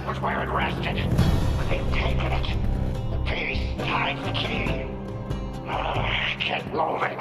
was where it rested. But they've taken it. The beast hides the key. Get moving.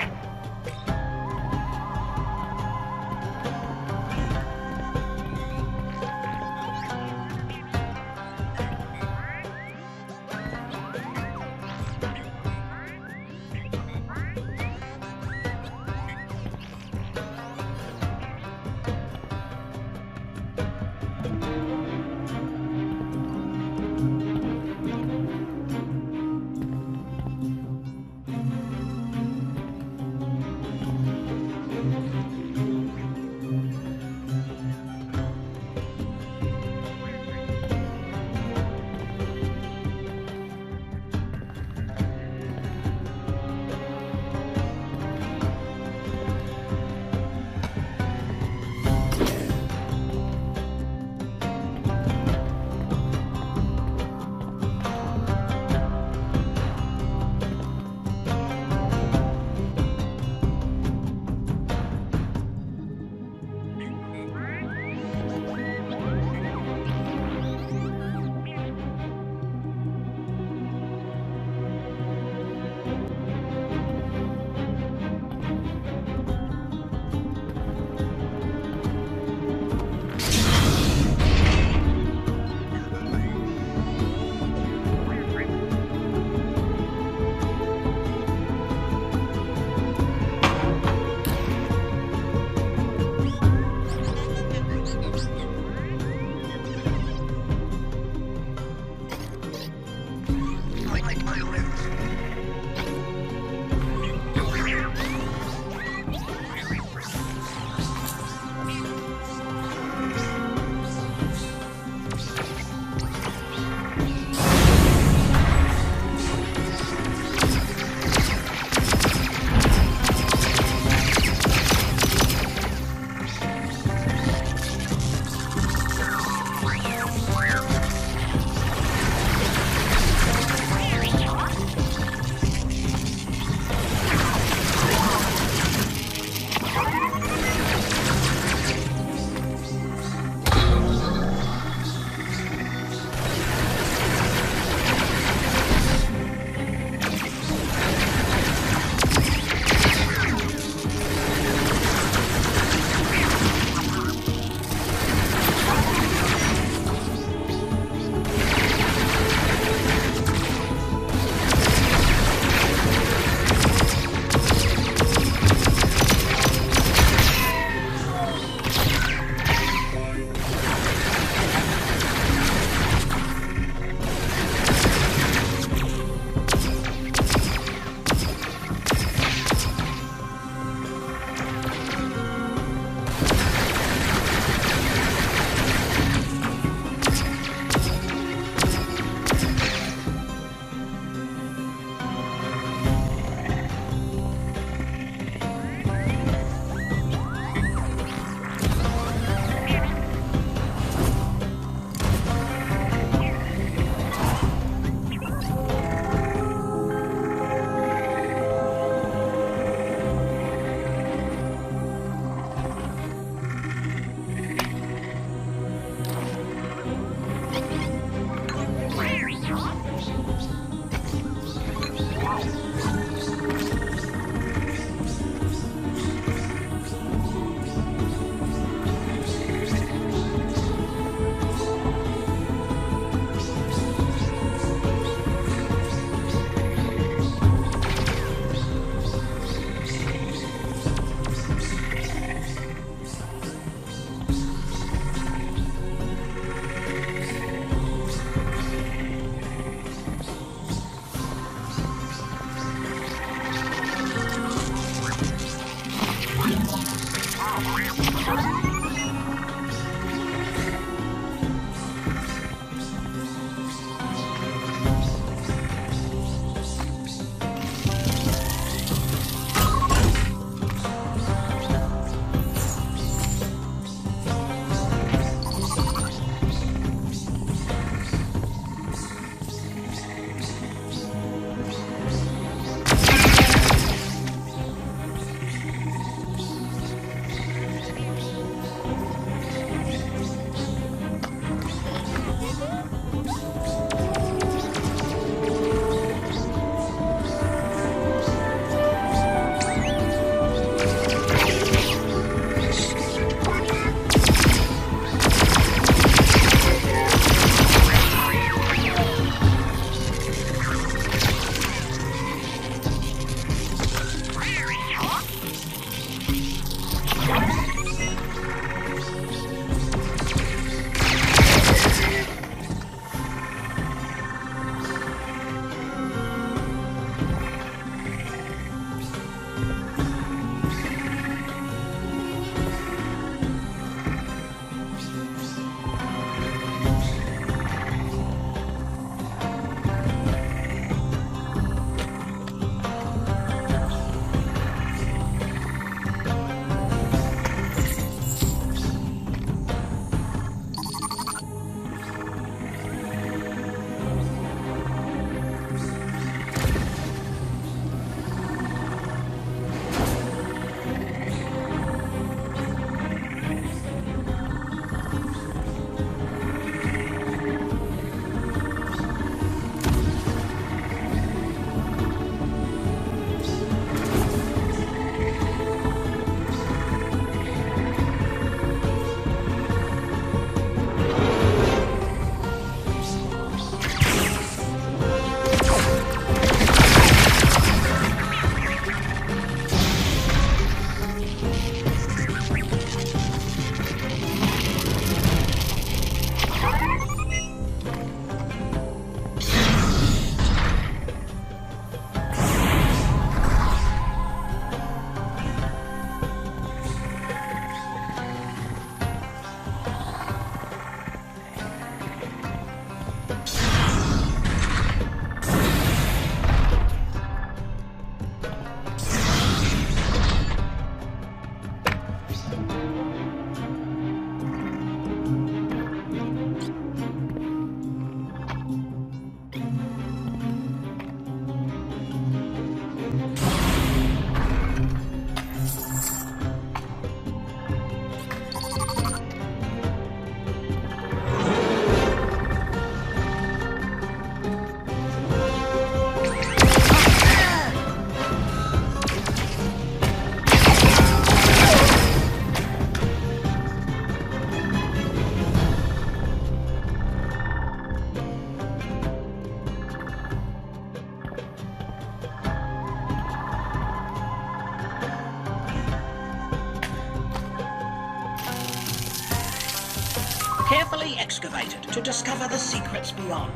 Carefully excavated to discover the secrets beyond.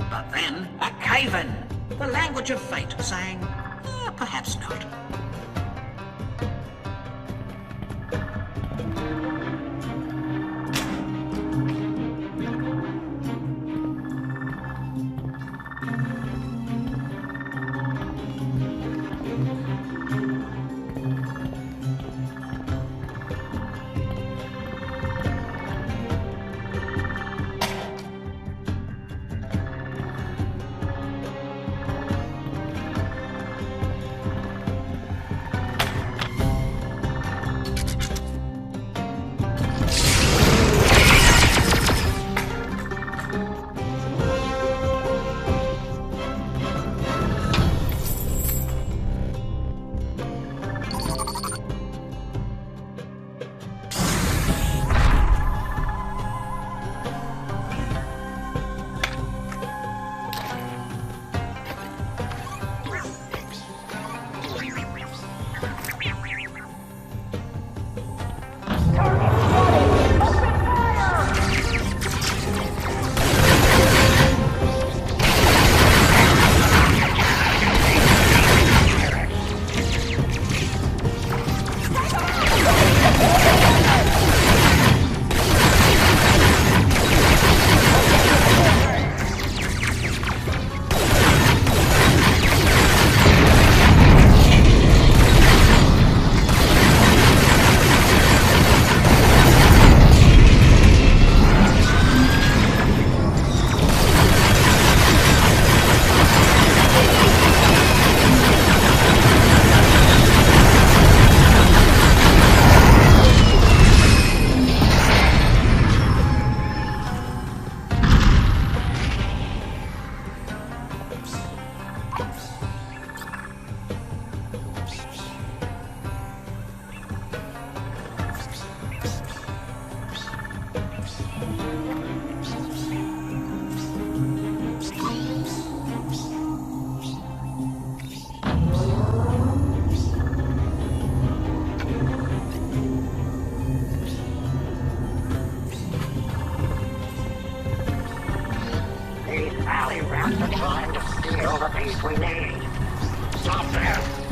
But then, a cave-in. The language of fate saying, perhaps not. we need. Stop there.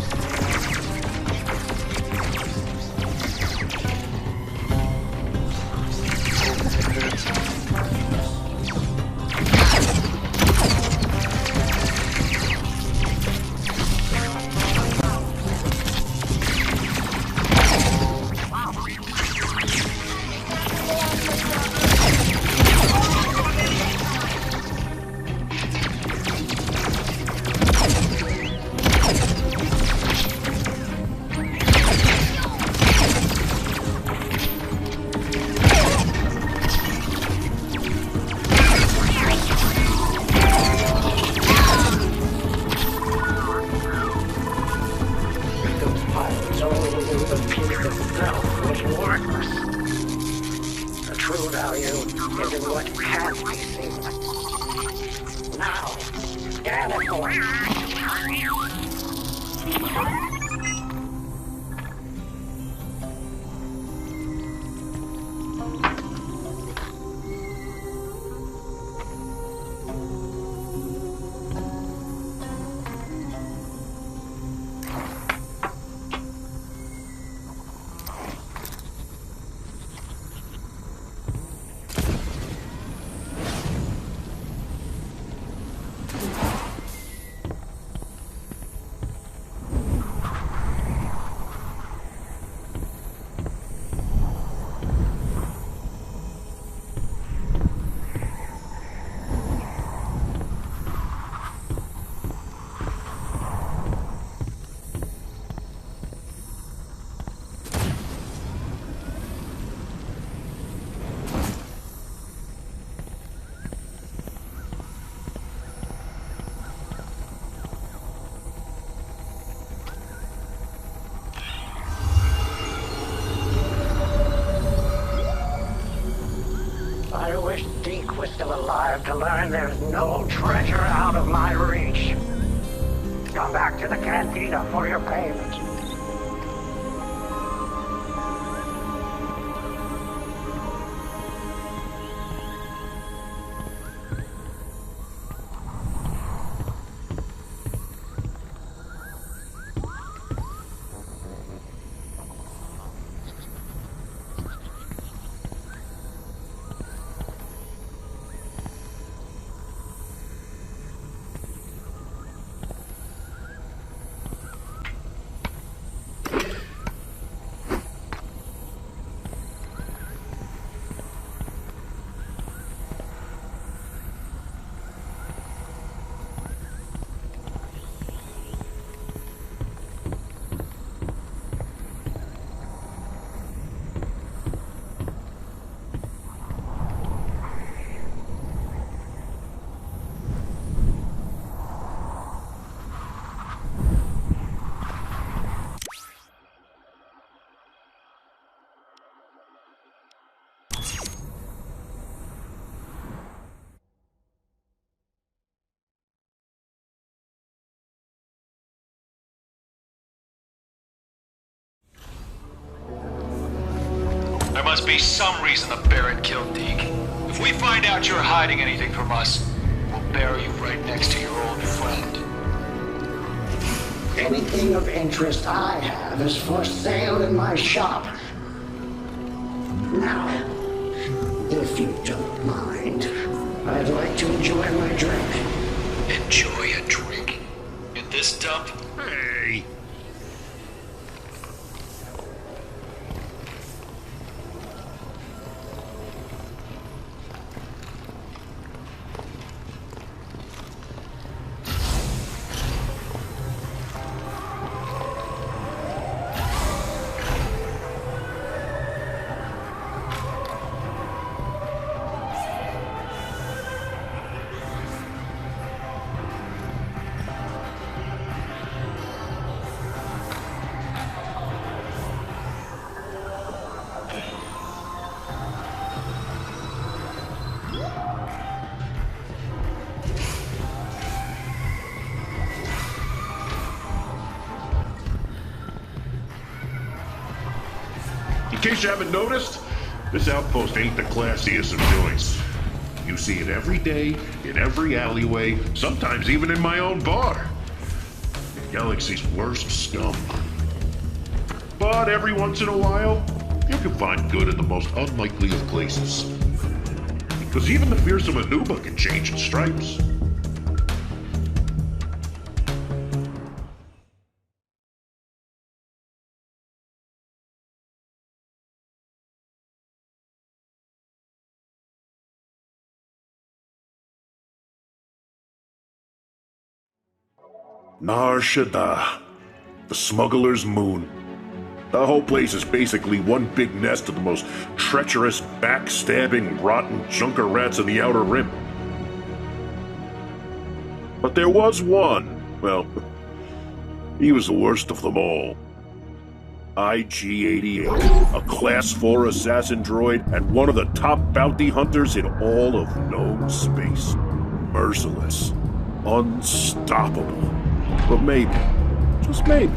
to learn there's no treasure out of my reach. Come back to the cantina for your payment. There must be some reason the Barrett killed Deke. If we find out you're hiding anything from us, we'll bury you right next to your old friend. Anything of interest I have is for sale in my shop. Now, if you don't mind, I'd like to enjoy my drink. Enjoy a drink? In this dump? Hey! In case you haven't noticed, this outpost ain't the classiest of joints. You see it every day, in every alleyway, sometimes even in my own bar. The galaxy's worst scum. But every once in a while, you can find good in the most unlikely of places. Because even the fearsome Anuba can change in stripes. Nar Shaddaa, the smuggler's moon. The whole place is basically one big nest of the most treacherous, backstabbing, rotten junker rats in the Outer Rim. But there was one, well, he was the worst of them all. IG-88, a Class 4 assassin droid and one of the top bounty hunters in all of known space. Merciless, unstoppable. But maybe, just maybe,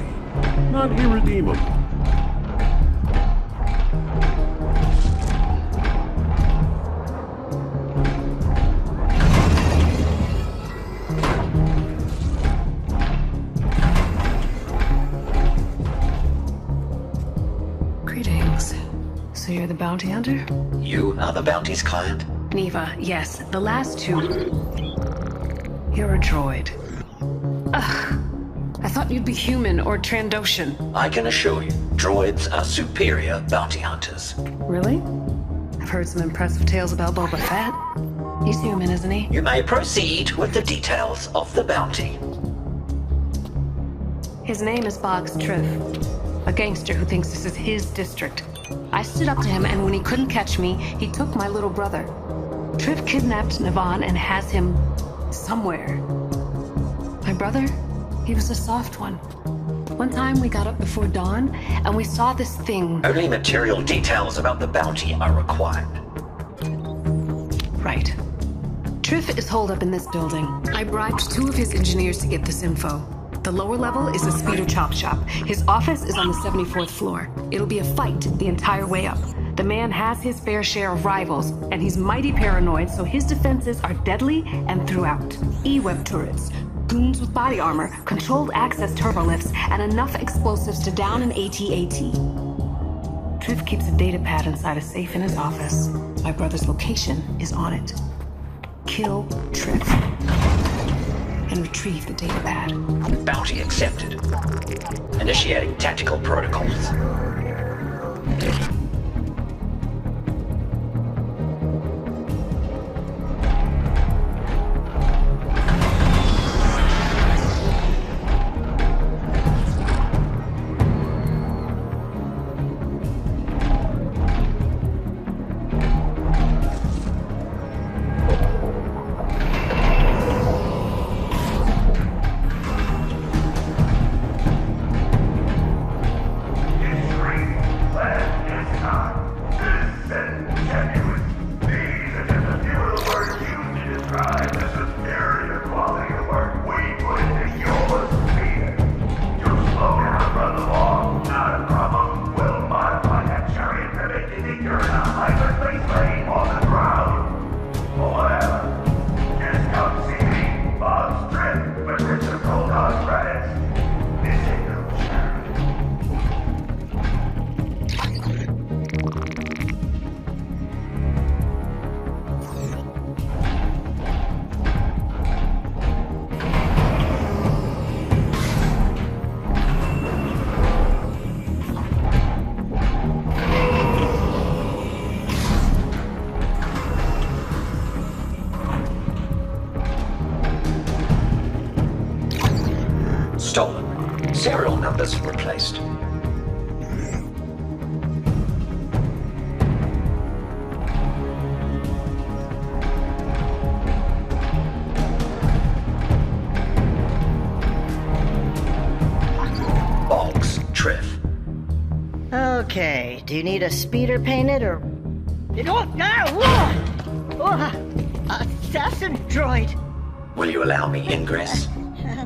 not irredeemable. Greetings. So you're the bounty hunter? You are the bounty's client? Neva, yes. The last two. You're a droid. Ugh. I thought you'd be human or Trandoshan. I can assure you, droids are superior bounty hunters. Really? I've heard some impressive tales about Boba Fett. He's human, isn't he? You may proceed with the details of the bounty. His name is Boggs Triff, a gangster who thinks this is his district. I stood up to him, and when he couldn't catch me, he took my little brother. Triff kidnapped Navan and has him somewhere. My brother? He was a soft one. One time we got up before dawn, and we saw this thing. Only material details about the bounty are required. Right. Triff is holed up in this building. I bribed 2 of his engineers to get this info. The lower level is a speeder chop shop. His office is on the 74th floor. It'll be a fight the entire way up. The man has his fair share of rivals, and he's mighty paranoid, so his defenses are deadly and throughout. E-web turrets, goons with body armor, controlled access turbolifts, and enough explosives to down an AT-AT. Triff keeps a data pad inside a safe in his office. My brother's location is on it. Kill Triff and retrieve the data pad. Bounty accepted. Initiating tactical protocols. Stolen. Serial numbers replaced. Bogs, Triff. Okay, do you need a speeder painted or... Oh, no! Whoa! Assassin droid! Will you allow me ingress? Yeah.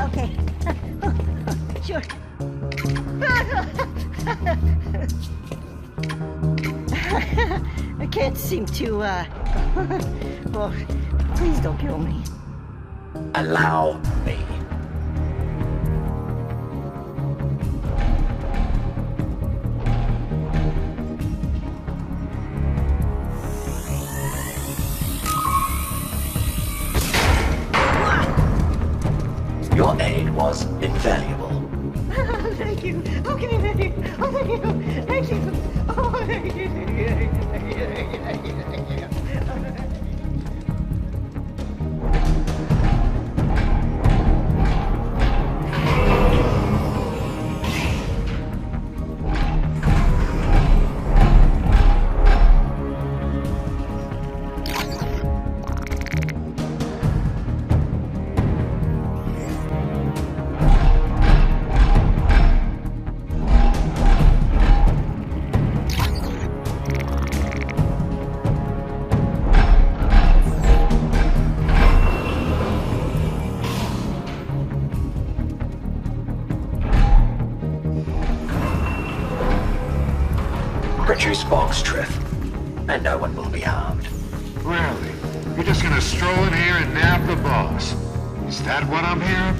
Okay. Sure. I can't seem to, well, please don't kill me. Allow me. Your aid was invaluable. Thank you. Okay, thank you. Oh, thank you. Thank you. Oh, thank you. Produce box, Triff, and no one will be harmed. Really? You're just gonna stroll in here and nab the boss? Is that what I'm hearing?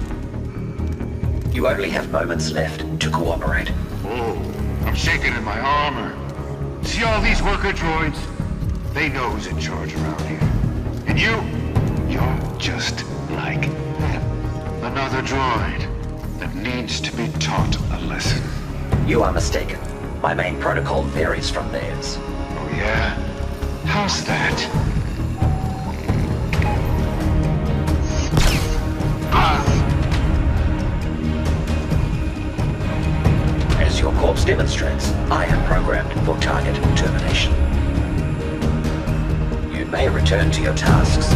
You only have moments left to cooperate. Oh, I'm shaking in my armor. See all these worker droids? They know who's in charge around here. And you're just like them. Another droid that needs to be taught a lesson. You are mistaken. My main protocol varies from theirs. Oh yeah? How's that? As your corpse demonstrates, I am programmed for target termination. You may return to your tasks.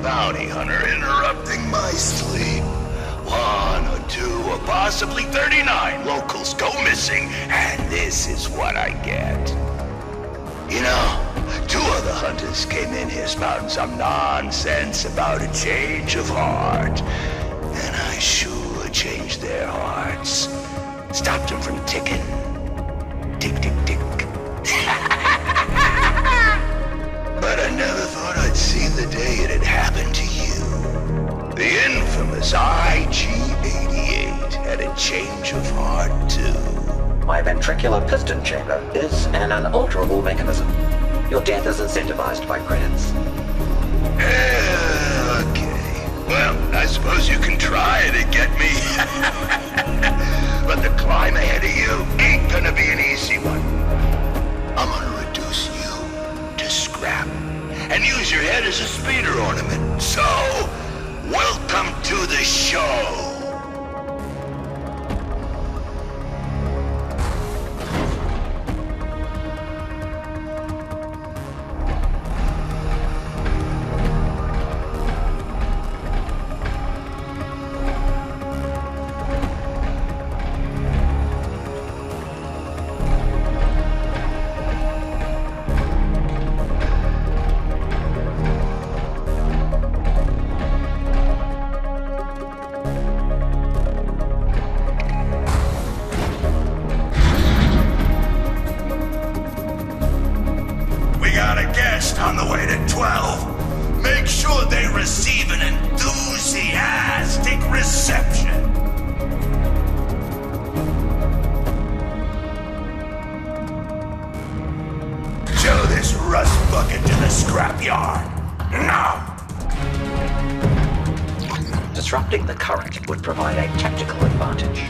Bounty hunter interrupting my sleep. 1 or 2 or possibly 39 locals go missing, and this is what I get. You know, 2 other hunters came in here spouting some nonsense about a change of heart. And I sure changed their hearts. Stopped them from ticking. Tick, tick, tick. But I never thought I'd see the day it had happened to you. The infamous IG-88 had a change of heart, too. My ventricular piston chamber is an unalterable mechanism. Your death is incentivized by credits. Okay. Well, I suppose you can try to get me. But the climb ahead of you ain't gonna be an easy one. I'm gonna reduce you to scrap and use your head as a speeder ornament. So, welcome to the show. On the way to 12. Make sure they receive an enthusiastic reception. Show this rust bucket to the scrapyard. Now! Disrupting the current would provide a tactical advantage.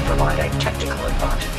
provide a tactical advantage.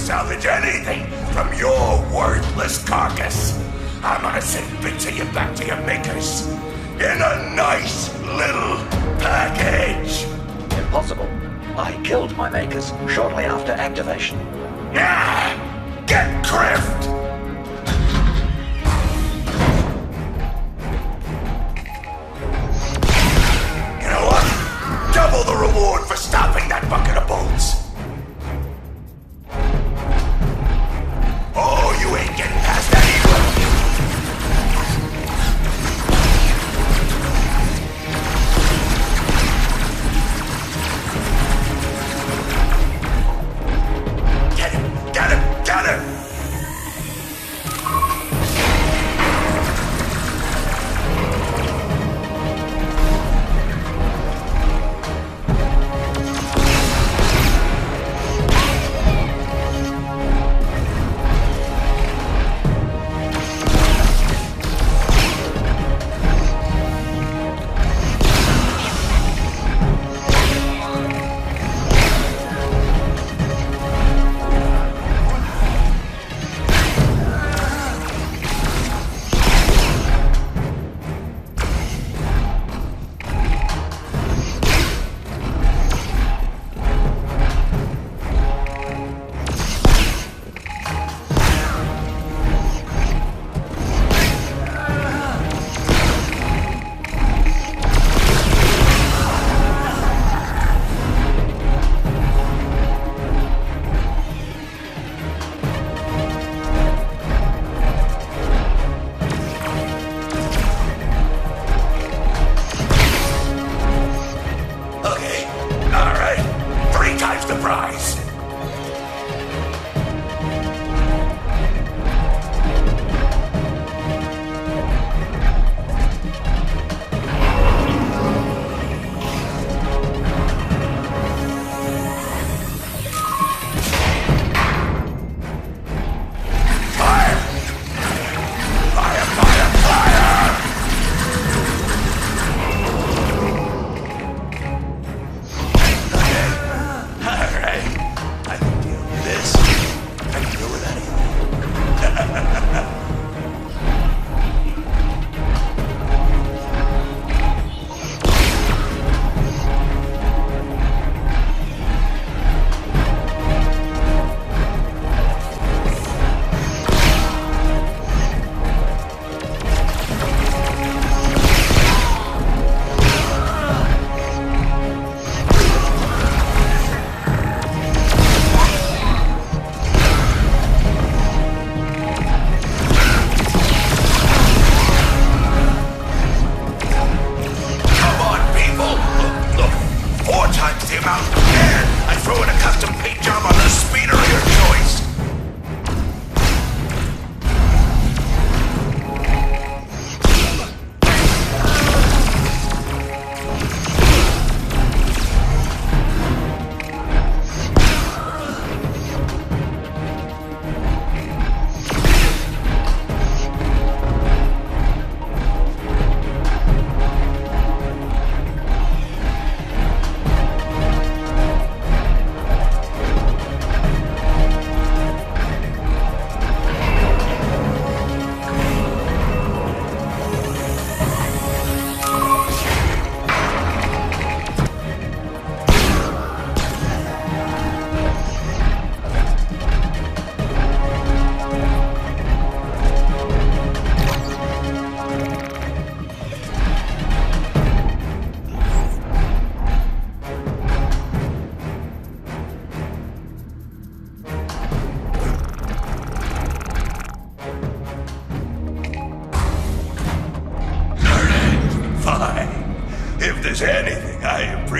salvage anything from your worthless carcass. I'm gonna send bits of you back to your makers in a nice little package. Impossible. I killed my makers shortly after activation. Yeah! Get Crift! You know what? Double the reward for stopping that bucket of bones. Oh, you ain't getting past that either. Get him! Get him! Get him!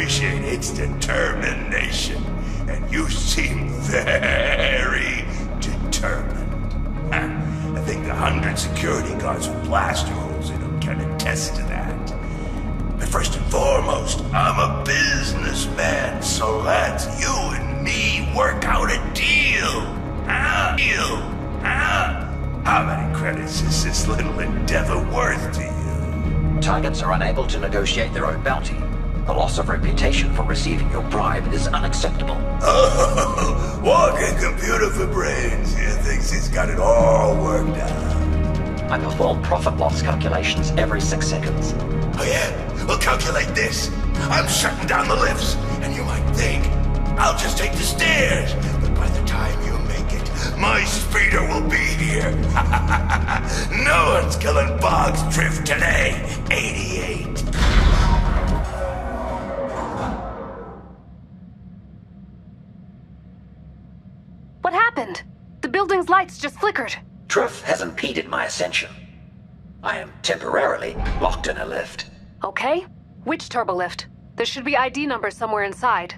appreciate its determination. And you seem very determined. I think the 100 security guards with blaster holes in them can attest to that. But first and foremost, I'm a businessman, so let's you and me work out a deal. Huh? Deal? Huh? How many credits is this little endeavor worth to you? Targets are unable to negotiate their own bounty. The loss of reputation for receiving your bribe is unacceptable. Oh, walking computer for brains. He thinks he's got it all worked out. I perform profit loss calculations every 6 seconds. Oh yeah? Well, calculate this. I'm shutting down the lifts, and you might think I'll just take the stairs. But by the time you make it, my speeder will be here. No one's killing Boggs Drift today. 88. What happened? The building's lights just flickered. Truff has impeded my ascension. I am temporarily locked in a lift. Okay. Which turbolift? There should be ID numbers somewhere inside.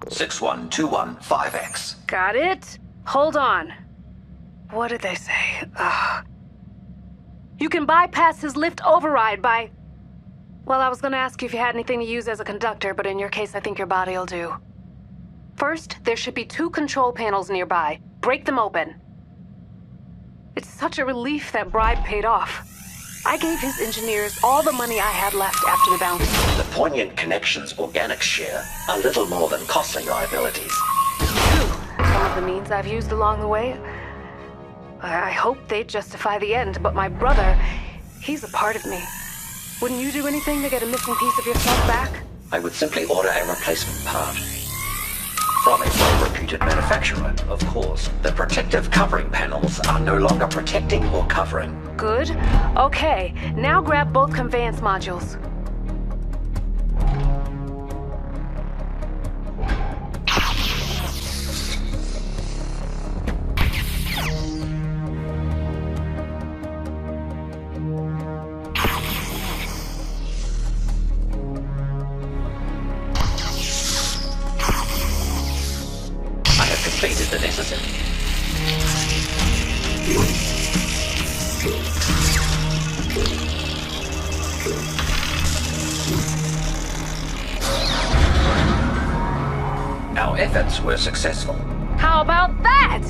61215X. Got it. Hold on. What did they say? You can bypass his lift override by... Well, I was gonna ask you if you had anything to use as a conductor, but in your case, I think your body'll do. First, there should be 2 control panels nearby. Break them open. It's such a relief that bribe paid off. I gave his engineers all the money I had left after the bounty. The poignant connections organics share are little more than costly liabilities. Some of the means I've used along the way. I hope they justify the end, but my brother, he's a part of me. Wouldn't you do anything to get a missing piece of yourself back? I would simply order a replacement part. From a well-reputed manufacturer, of course. The protective covering panels are no longer protecting or covering. Good. Okay, now grab both conveyance modules. Completed the necessary. Our efforts were successful. How about that?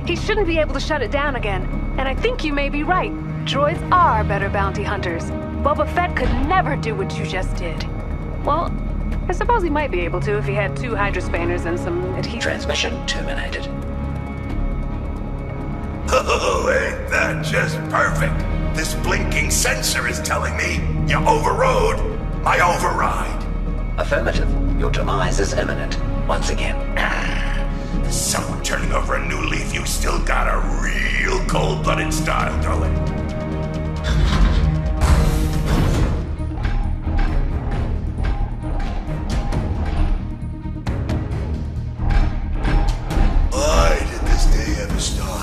He shouldn't be able to shut it down again. And I think you may be right. Droids are better bounty hunters. Boba Fett could never do what you just did. Well, I suppose he might be able to if he had 2 hydrospanners and some adhesive. Transmission terminated. Oh, ain't that just perfect? This blinking sensor is telling me you overrode my override. Affirmative. Your demise is imminent. Once again. There's someone turning over a new leaf. You still got a real cold-blooded style, darling. Why did this day ever start?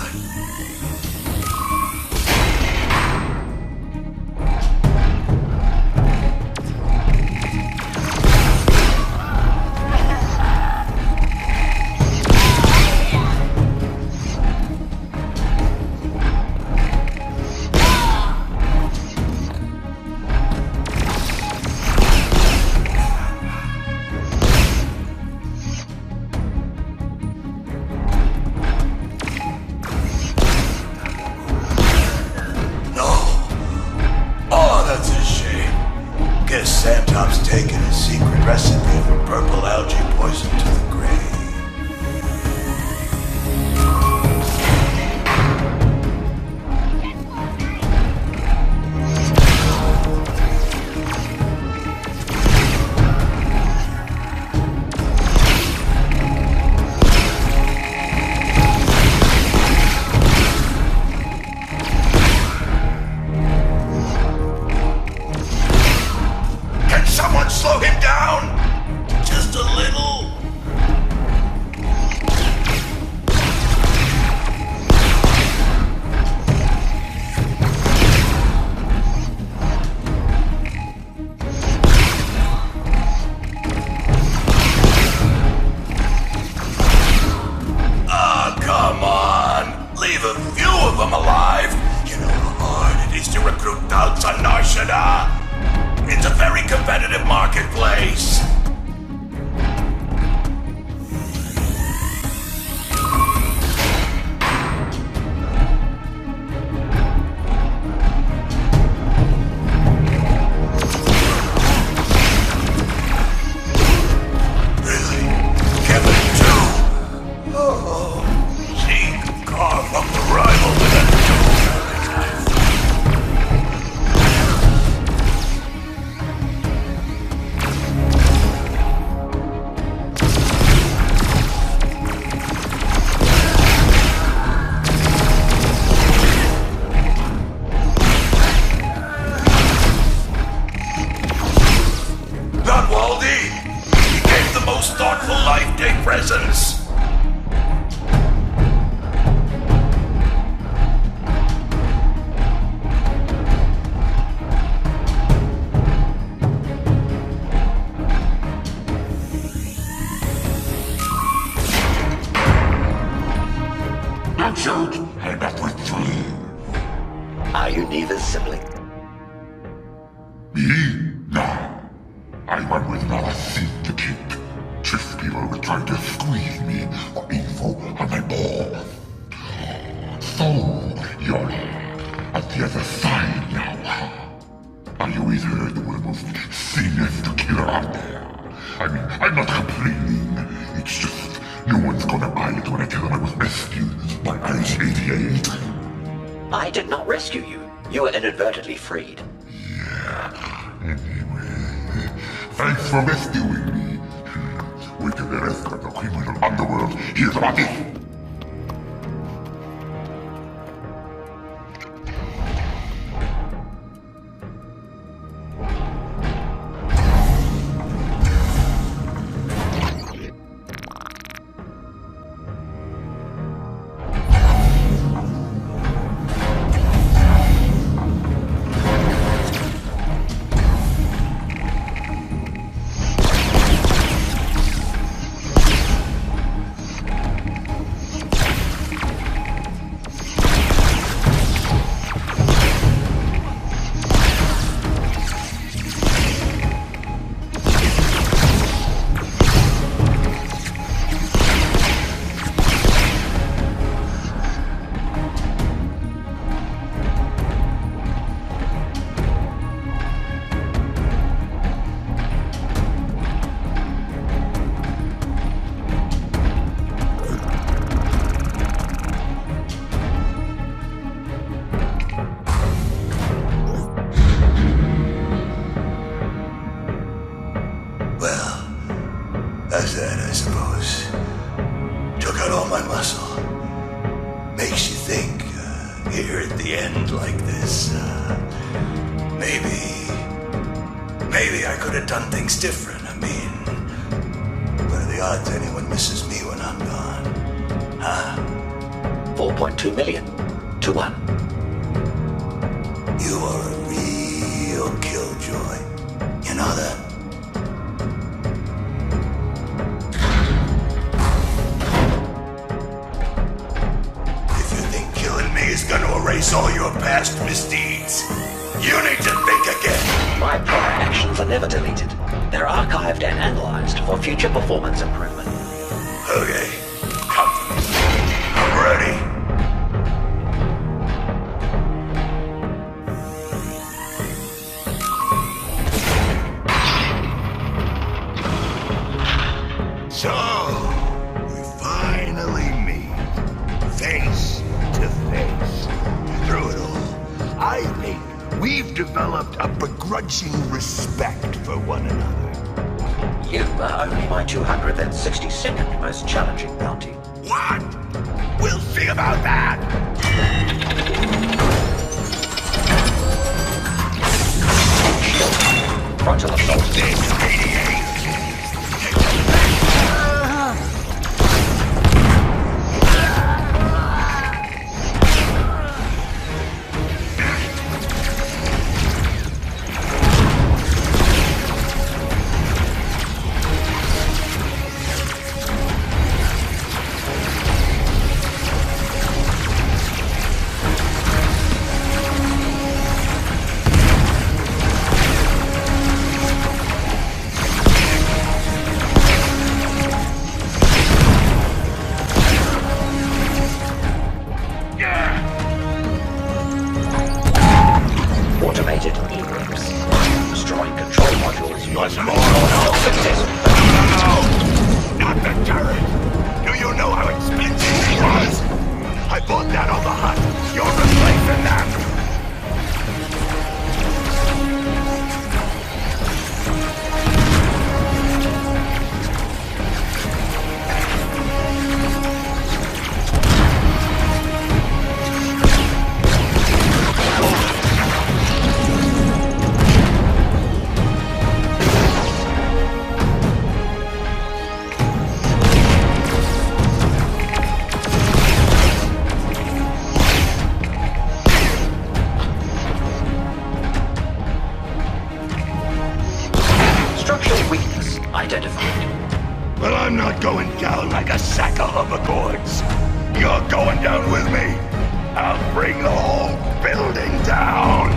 leave a few of them alive. You know how hard it is to recruit thugs on Narshada? It's a very competitive marketplace. Are you neither's sibling? Me? No. I went with not a seat to keep. Just people were trying to squeeze me for info on my ball. So, you're at the other side now. I always heard you were the most sinister killer out there. I mean, I'm not complaining. It's just no one's gonna buy it when I tell them I was rescued by Ice 88. I did not rescue you. You were inadvertently freed. Yeah, anyway. Thanks for rescuing me. Wait till the rest of the criminal underworld hears about this. That's that, I suppose. Took out all my muscle. Makes you think, here at the end like this, maybe I could have done things different. I mean, what are the odds anyone misses me when I'm gone? Huh? 4.2 million to 1. You are a real killjoy. You know that? Is gonna erase all your past misdeeds. You need to think again. My prior actions are never deleted. They're archived and analyzed for future performance improvement. Okay, come. I'm ready. So, we finally meet. Face to face. Through it all, I think we've developed a begrudging respect for one another. You are only my 262nd most challenging bounty. What? We'll see about that! Frontal assault. This 88! umbilical cords. You're going down with me. I'll bring the whole building down.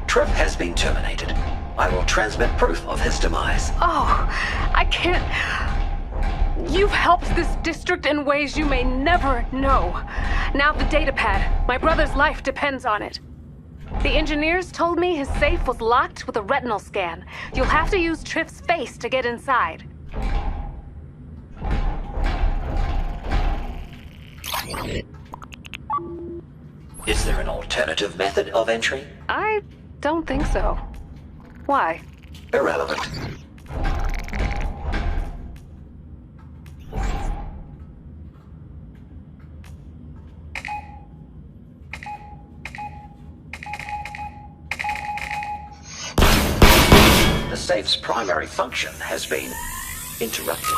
Trev has been terminated. I will transmit proof of his demise. Oh, I can't. You've helped this district in ways you may never know. Now the datapad. My brother's life depends on it. The engineers told me his safe was locked with a retinal scan. You'll have to use Triff's face to get inside. Is there an alternative method of entry? I don't think so. Why? Irrelevant. The safe's primary function has been interrupted.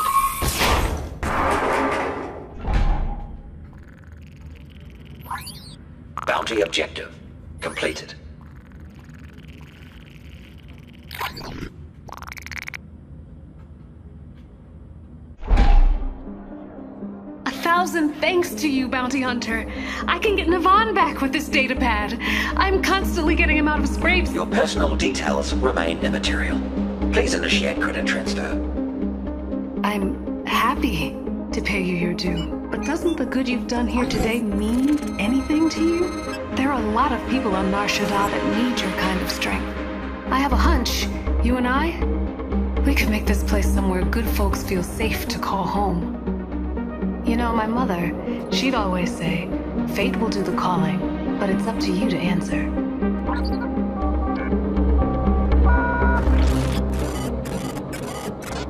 Bounty objective completed. A thousand thanks to you, Bounty Hunter. I can get Navan back with this datapad. I'm constantly getting him out of scrapes. Your personal details remain immaterial. Please initiate credit transfer. I'm happy to pay you your due. But doesn't the good you've done here today mean anything to you? There are a lot of people on Nar Shaddaa that need your kind of strength. I have a hunch, you and I, we could make this place somewhere good folks feel safe to call home. You know, my mother, she'd always say, fate will do the calling, but it's up to you to answer.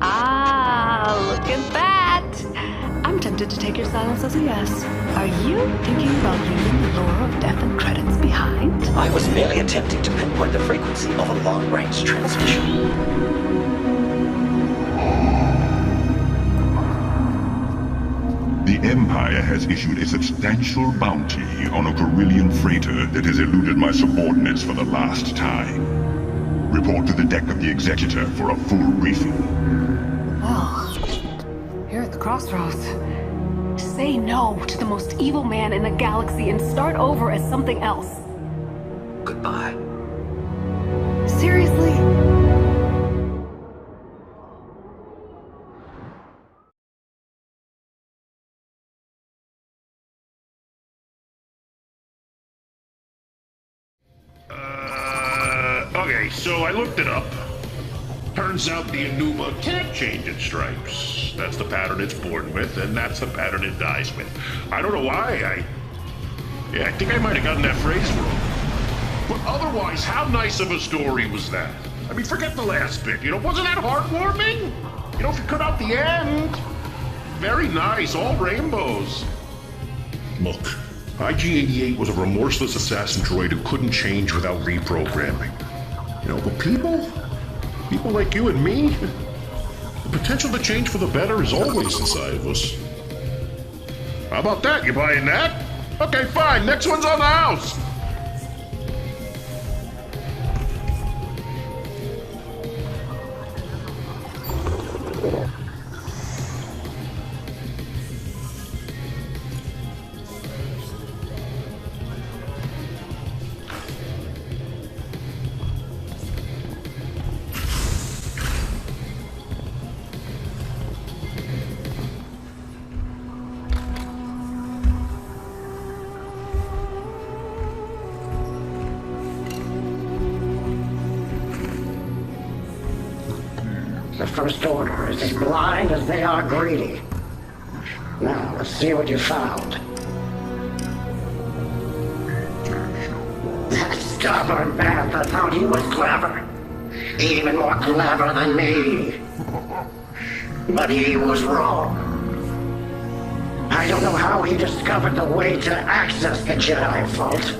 Ah, look at that! I'm tempted to take your silence as a yes. Are you thinking about leaving the lore of death and credits behind? I was merely attempting to pinpoint the frequency of a long-range transmission. The Empire has issued a substantial bounty on a Carillion freighter that has eluded my subordinates for the last time. Report to the deck of the Executor for a full briefing. Well, you're at the crossroads. Say no to the most evil man in the galaxy and start over as something else. Goodbye. Seriously? Okay, so I looked it up. Turns out the Enuma can't change its stripes. That's the pattern it's born with, and that's the pattern it dies with. I don't know why, I think I might have gotten that phrase wrong. But otherwise, how nice of a story was that? I mean, forget the last bit, wasn't that heartwarming? If you cut out the end. Very nice, all rainbows. Look, IG-88 was a remorseless assassin droid who couldn't change without reprogramming. But people like you and me, the potential to change for the better is always inside of us. How about that? You buying that? Okay, fine. Next one's on the house. The First Order is as blind as they are greedy. Now, let's see what you found. That stubborn bastard thought he was clever. Even more clever than me. But he was wrong. I don't know how he discovered the way to access the Jedi Vault.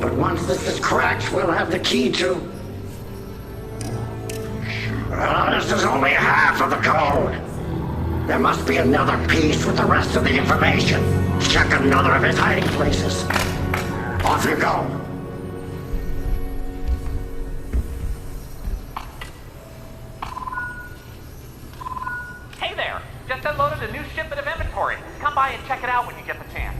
But once this is cracked, we'll have the key to... this is only half of the code. There must be another piece with the rest of the information. Check another of his hiding places. Off you go. Just unloaded a new shipment of inventory. Come by and check it out when you get the chance.